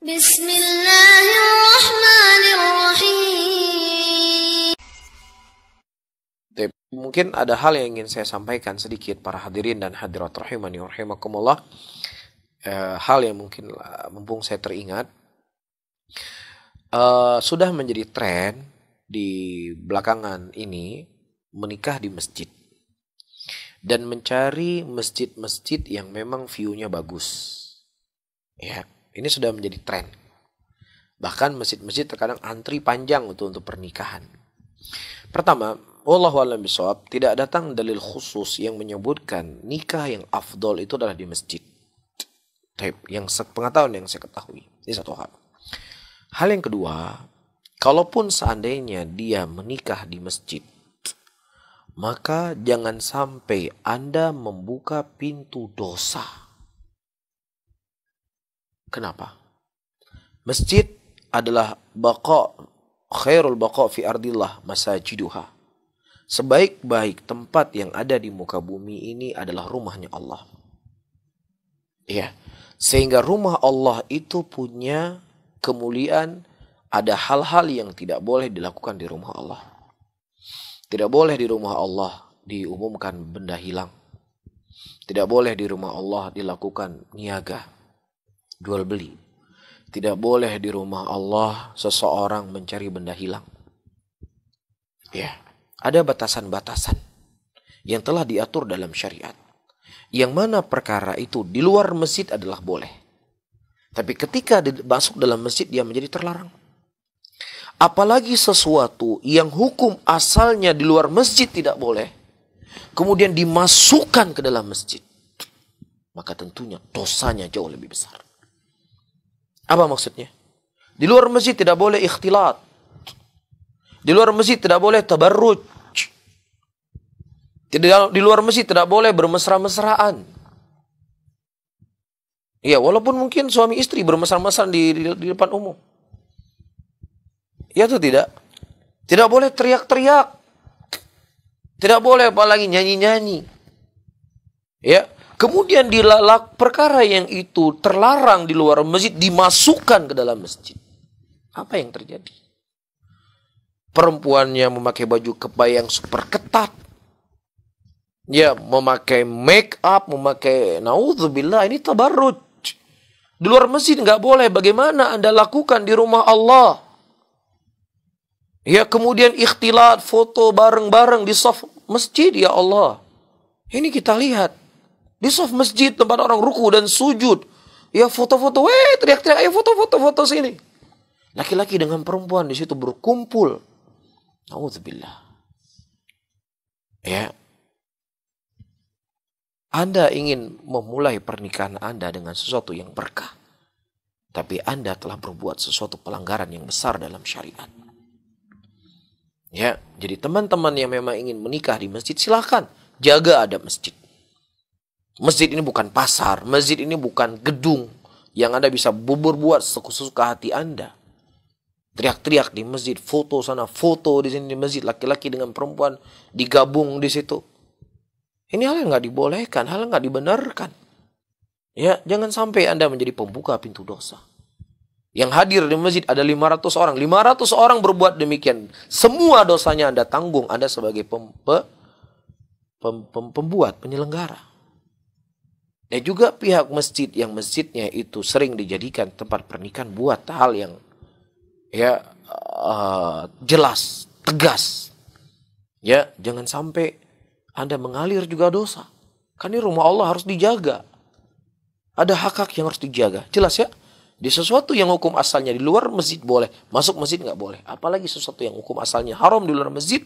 Bismillahirrahmanirrahim. Mungkin ada hal yang ingin saya sampaikan sedikit para hadirin dan hadirat rahimani wa rahimakumullah. Hal yang mungkin mumpung saya teringat, sudah menjadi tren di belakangan ini menikah di masjid dan mencari masjid-masjid yang memang view-nya bagus. Ya, ini sudah menjadi tren. Bahkan masjid-masjid terkadang antri panjang untuk pernikahan. Pertama, wallahu a'lam bishawab, tidak datang dalil khusus yang menyebutkan nikah yang afdol itu adalah di masjid. Yang pengetahuan yang saya ketahui. Ini satu hal. Hal yang kedua, kalaupun seandainya dia menikah di masjid, maka jangan sampai Anda membuka pintu dosa. Kenapa? Masjid adalah khairul baqa fi ardillah masajiduha. Sebaik-baik tempat yang ada di muka bumi ini adalah rumahnya Allah. Ya, sehingga rumah Allah itu punya kemuliaan. Ada hal-hal yang tidak boleh dilakukan di rumah Allah. Tidak boleh di rumah Allah diumumkan benda hilang. Tidak boleh di rumah Allah dilakukan niaga, jual beli. Tidak boleh di rumah Allah seseorang mencari benda hilang. Ya, ada batasan-batasan yang telah diatur dalam syariat. Yang mana perkara itu di luar masjid adalah boleh. Tapi ketika masuk dalam masjid dia menjadi terlarang. Apalagi sesuatu yang hukum asalnya di luar masjid tidak boleh, kemudian dimasukkan ke dalam masjid, maka tentunya dosanya jauh lebih besar. Apa maksudnya? Di luar masjid tidak boleh ikhtilat. Di luar masjid tidak boleh tabarruj. Di luar masjid tidak boleh bermesra-mesraan. Ya, walaupun mungkin suami istri bermesra-mesraan di depan umum. Ya atau tidak? Tidak boleh teriak-teriak. Tidak boleh apalagi nyanyi-nyanyi. Ya, kemudian perkara yang itu terlarang di luar masjid dimasukkan ke dalam masjid. Apa yang terjadi? Perempuannya memakai baju kebaya yang super ketat. Ya, memakai make up, memakai naudzubillah, ini tabarruj. Di luar masjid nggak boleh. Bagaimana Anda lakukan di rumah Allah? Ya, kemudian ikhtilat, foto bareng-bareng di shaf masjid, ya Allah. Ini kita lihat. Di shaf masjid tempat orang ruku dan sujud. Ya, foto-foto, teriak-teriak, ayo foto-foto sini. Laki-laki dengan perempuan di situ berkumpul. Nauzubillah. Ya. Anda ingin memulai pernikahan Anda dengan sesuatu yang berkah. Tapi Anda telah berbuat sesuatu pelanggaran yang besar dalam syariat. Ya, jadi teman-teman yang memang ingin menikah di masjid, silakan jaga adab masjid. Masjid ini bukan pasar, masjid ini bukan gedung yang Anda bisa berbuat sesuka hati Anda. Teriak-teriak di masjid, foto sana, foto di sini di masjid, laki-laki dengan perempuan digabung di situ. Ini hal yang nggak dibolehkan, hal yang nggak dibenarkan. Ya, jangan sampai Anda menjadi pembuka pintu dosa. Yang hadir di masjid ada 500 orang. 500 orang berbuat demikian. Semua dosanya Anda tanggung. Anda sebagai pembuat, penyelenggara. Dan juga pihak masjid yang masjidnya itu sering dijadikan tempat pernikahan buat hal yang jelas, tegas. Ya, jangan sampai Anda mengalir juga dosa. Kan ini rumah Allah harus dijaga. Ada hak-hak yang harus dijaga. Jelas ya? Di sesuatu yang hukum asalnya di luar masjid boleh, masuk masjid nggak boleh. Apalagi sesuatu yang hukum asalnya haram di luar masjid,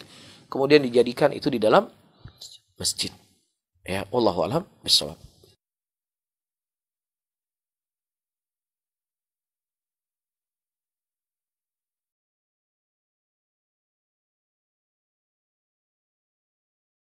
kemudian dijadikan itu di dalam masjid. Ya, wallahu a'lam bishawab.